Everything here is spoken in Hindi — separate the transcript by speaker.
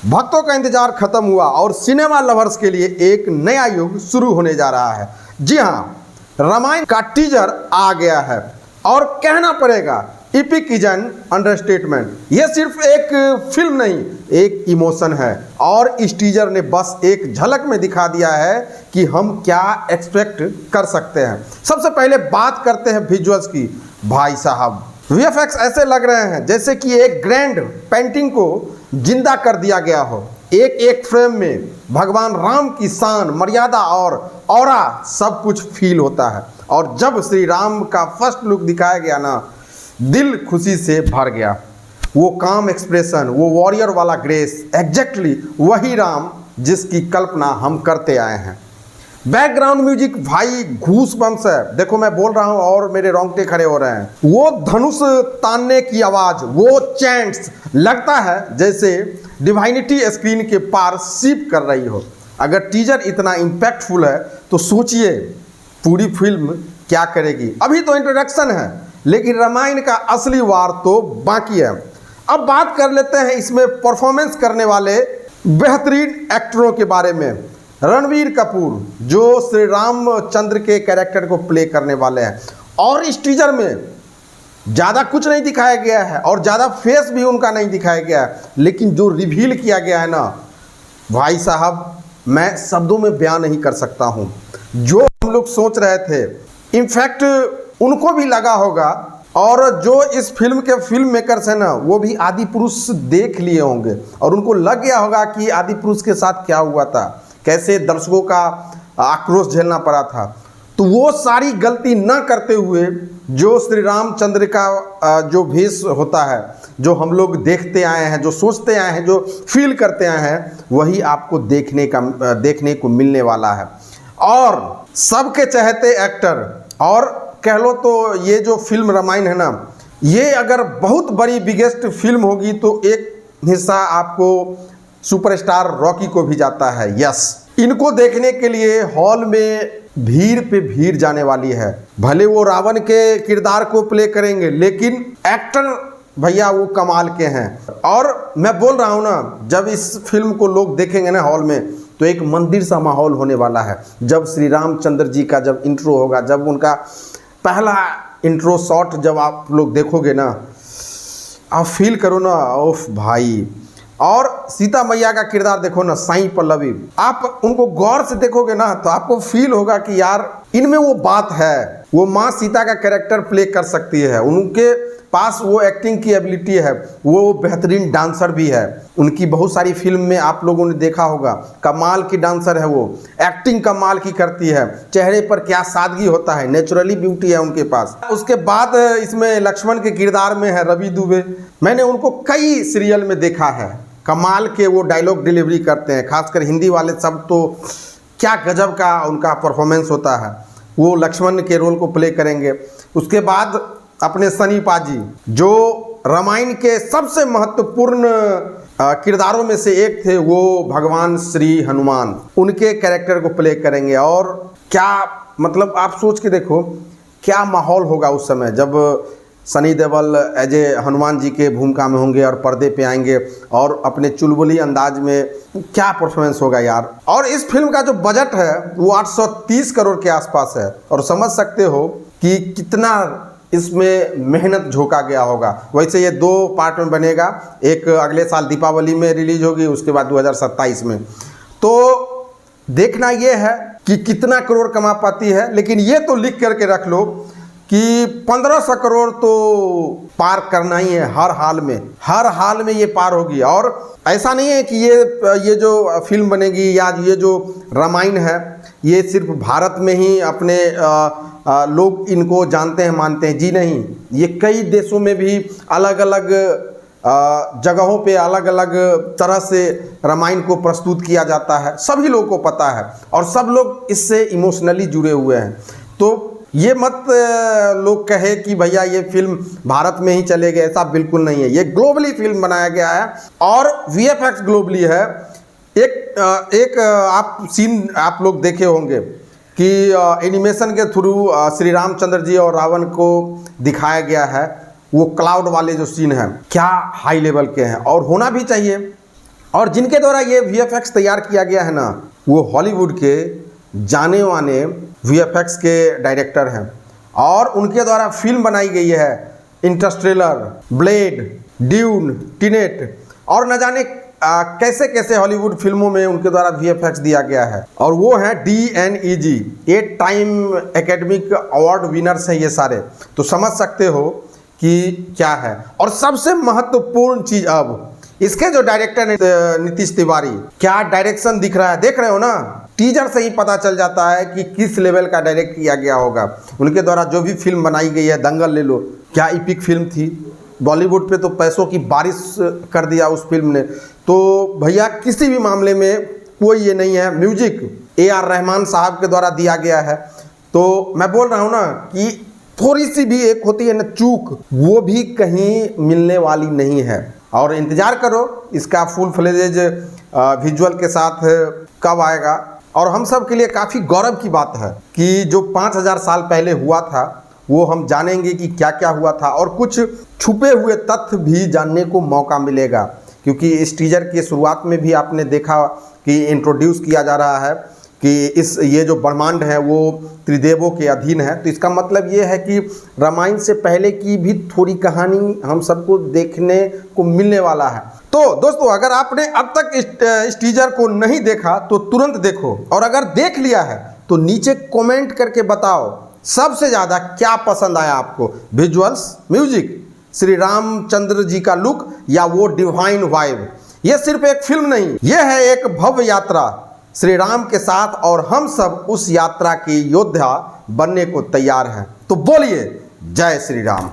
Speaker 1: भक्तों का इंतजार खत्म हुआ और सिनेमा लवर्स के लिए एक नया युग शुरू होने जा रहा है। जी हाँ, रामायण का टीजर आ गया है और कहना पड़ेगा इपिक इज एन अंडरस्टेटमेंट। यह सिर्फ एक फिल्म नहीं, एक इमोशन है और इस टीजर ने बस एक झलक में दिखा दिया है कि हम क्या एक्सपेक्ट कर सकते हैं। सबसे पहले बात करते हैं विजुअल्स की। भाई साहब, वीएफएक्स ऐसे लग रहे हैं जैसे कि एक ग्रैंड पेंटिंग को जिंदा कर दिया गया हो। एक एक फ्रेम में भगवान राम की शान, मर्यादा और ऑरा सब कुछ फील होता है। और जब श्री राम का फर्स्ट लुक दिखाया गया ना, दिल खुशी से भर गया। वो काम एक्सप्रेशन, वो वॉरियर वाला ग्रेस, एग्जैक्टली वही राम जिसकी कल्पना हम करते आए हैं। बैकग्राउंड म्यूजिक भाई घूस बम्स है। देखो मैं बोल रहा हूँ और मेरे रोंगटे खड़े हो रहे हैं। वो धनुष तानने की आवाज, वो चैंट्स, लगता है जैसे डिवाइनिटी स्क्रीन के पार सीप कर रही हो। अगर टीजर इतना इम्पैक्टफुल है तो सोचिए पूरी फिल्म क्या करेगी। अभी तो इंट्रोडक्शन है, लेकिन रामायण का असली वार तो बाकी है। अब बात कर लेते हैं इसमें परफॉर्मेंस करने वाले बेहतरीन एक्टरों के बारे में। रणवीर कपूर जो श्री रामचंद्र के कैरेक्टर को प्ले करने वाले हैं, और इस टीजर में ज़्यादा कुछ नहीं दिखाया गया है और ज़्यादा फेस भी उनका नहीं दिखाया गया है, लेकिन जो रिवील किया गया है ना भाई साहब, मैं शब्दों में बयान नहीं कर सकता हूँ। जो हम लोग सोच रहे थे, इनफैक्ट उनको भी लगा होगा, और जो इस फिल्म के फिल्म मेकर्स हैं ना, वो भी आदि पुरुष देख लिए होंगे और उनको लग गया होगा कि आदि पुरुष के साथ क्या हुआ था, कैसे दर्शकों का आक्रोश झेलना पड़ा था। तो वो सारी गलती न करते हुए जो श्री रामचंद्र का जो भेष होता है, जो हम लोग देखते आए हैं, जो सोचते आए हैं, जो फील करते आए हैं, वही आपको देखने को मिलने वाला है। और सबके चहेते एक्टर, और कह लो तो ये जो फिल्म रामायण है ना, ये अगर बहुत बड़ी बिगेस्ट फिल्म होगी तो एक हिस्सा आपको सुपरस्टार रॉकी को भी जाता है। यस, इनको देखने के लिए हॉल में भीड़ पे भीड़ जाने वाली है। भले वो रावण के किरदार को प्ले करेंगे, लेकिन एक्टर भैया वो कमाल के हैं। और मैं बोल रहा हूँ ना, जब इस फिल्म को लोग देखेंगे ना हॉल में, तो एक मंदिर सा माहौल होने वाला है। जब श्री रामचंद्र जी का जब इंट्रो होगा, जब उनका पहला इंट्रो शॉट जब आप लोग देखोगे ना, आप फील करो ना, ओफ भाई। और सीता मैया का किरदार देखो ना, साईं पल्लवी, आप उनको गौर से देखोगे ना तो आपको फील होगा कि यार इनमें वो बात है, वो माँ सीता का कैरेक्टर प्ले कर सकती है, उनके पास वो एक्टिंग की एबिलिटी है, वो बेहतरीन डांसर भी है। उनकी बहुत सारी फिल्म में आप लोगों ने देखा होगा, कमाल की डांसर है वो, एक्टिंग कमाल की करती है, चेहरे पर क्या सादगी होता है, नेचुरली ब्यूटी है उनके पास। उसके बाद इसमें लक्ष्मण के किरदार में है रवि दुबे। मैंने उनको कई सीरियल में देखा है, कमाल के वो डायलॉग डिलीवरी करते हैं, खासकर हिंदी वाले सब तो क्या गजब का उनका परफॉर्मेंस होता है। वो लक्ष्मण के रोल को प्ले करेंगे। उसके बाद अपने सनी पाजी, जो रामायण के सबसे महत्वपूर्ण किरदारों में से एक थे, वो भगवान श्री हनुमान, उनके कैरेक्टर को प्ले करेंगे। और क्या मतलब आप सोच के देखो क्या माहौल होगा उस समय जब सनी देओल एज ए हनुमान जी के भूमिका में होंगे और पर्दे पे आएंगे और अपने चुलबुली अंदाज में, क्या परफॉर्मेंस होगा यार। और इस फिल्म का जो बजट है वो 830 करोड़ के आसपास है, और समझ सकते हो कि कितना इसमें मेहनत झोंका गया होगा। वैसे ये 2 पार्ट में बनेगा, एक अगले साल दीपावली में रिलीज होगी, उसके बाद 2027 में। तो देखना ये है कि कितना करोड़ कमा पाती है। लेकिन ये तो लिख करके रख लो कि 1500 करोड़ तो पार करना ही है, हर हाल में ये पार होगी। और ऐसा नहीं है कि ये जो फिल्म बनेगी या ये जो रामायण है, ये सिर्फ भारत में ही अपने लोग इनको जानते हैं, मानते हैं। जी नहीं, ये कई देशों में भी अलग अलग जगहों पे अलग अलग तरह से रामायण को प्रस्तुत किया जाता है, सभी लोगों को पता है और सब लोग इससे इमोशनली जुड़े हुए हैं। तो ये मत लोग कहे कि भैया ये फिल्म भारत में ही चलेगी, ऐसा बिल्कुल नहीं है। ये ग्लोबली फिल्म बनाया गया है और वीएफएक्स ग्लोबली है। एक आप सीन आप लोग देखे होंगे कि एनिमेशन के थ्रू श्री रामचंद्र जी और रावण को दिखाया गया है। वो क्लाउड वाले जो सीन हैं क्या हाई लेवल के हैं, और होना भी चाहिए। और जिनके द्वारा ये VFX तैयार किया गया है ना, वो हॉलीवुड के जाने माने VFX के डायरेक्टर हैं और उनके द्वारा फिल्म बनाई गई है इंटरस्टेलर, ब्लेड, ड्यून, टीनेट और न जाने कैसे कैसे हॉलीवुड फिल्मों में उनके द्वारा VFX दिया गया है। और वो हैं DNEG, 8 time academic award winners हैं ये सारे। तो समझ सकते हो कि क्या है। और सबसे महत्वपूर्ण चीज, अब इसके जो डायरेक्टर है नीतीश तिवारी, क्या डायरेक्शन दिख रहा है, देख रहे हो ना, टीजर से ही पता चल जाता है कि किस लेवल का डायरेक्ट किया गया होगा। उनके द्वारा जो भी फिल्म बनाई गई है, दंगल ले लो, क्या इपिक फिल्म थी, बॉलीवुड पे तो पैसों की बारिश कर दिया उस फिल्म ने। तो भैया किसी भी मामले में कोई ये नहीं है। म्यूजिक AR रहमान साहब के द्वारा दिया गया है। तो मैं बोल रहा हूँ ना कि थोड़ी सी भी एक होती है ना चूक, वो भी कहीं मिलने वाली नहीं है। और इंतज़ार करो इसका फुल फ्लेजेज विजुअल के साथ कब आएगा। और हम सब के लिए काफ़ी गौरव की बात है कि जो 5000 साल पहले हुआ था वो हम जानेंगे कि क्या क्या हुआ था, और कुछ छुपे हुए तथ्य भी जानने को मौका मिलेगा। क्योंकि इस टीजर की शुरुआत में भी आपने देखा कि इंट्रोड्यूस किया जा रहा है कि ये जो ब्रह्मांड है वो त्रिदेवों के अधीन है। तो इसका मतलब ये है कि रामायण से पहले की भी थोड़ी कहानी हम सबको देखने को मिलने वाला है। तो दोस्तों, अगर आपने अब तक इस टीजर को नहीं देखा तो तुरंत देखो, और अगर देख लिया है तो नीचे कमेंट करके बताओ सबसे ज़्यादा क्या पसंद आया आपको, विजुअल्स, म्यूजिक, श्री रामचंद्र जी का लुक या वो डिवाइन वाइब। ये सिर्फ एक फिल्म नहीं, ये है एक भव्य यात्रा श्री राम के साथ, और हम सब उस यात्रा के योद्धा बनने को तैयार हैं। तो बोलिए जय श्री राम।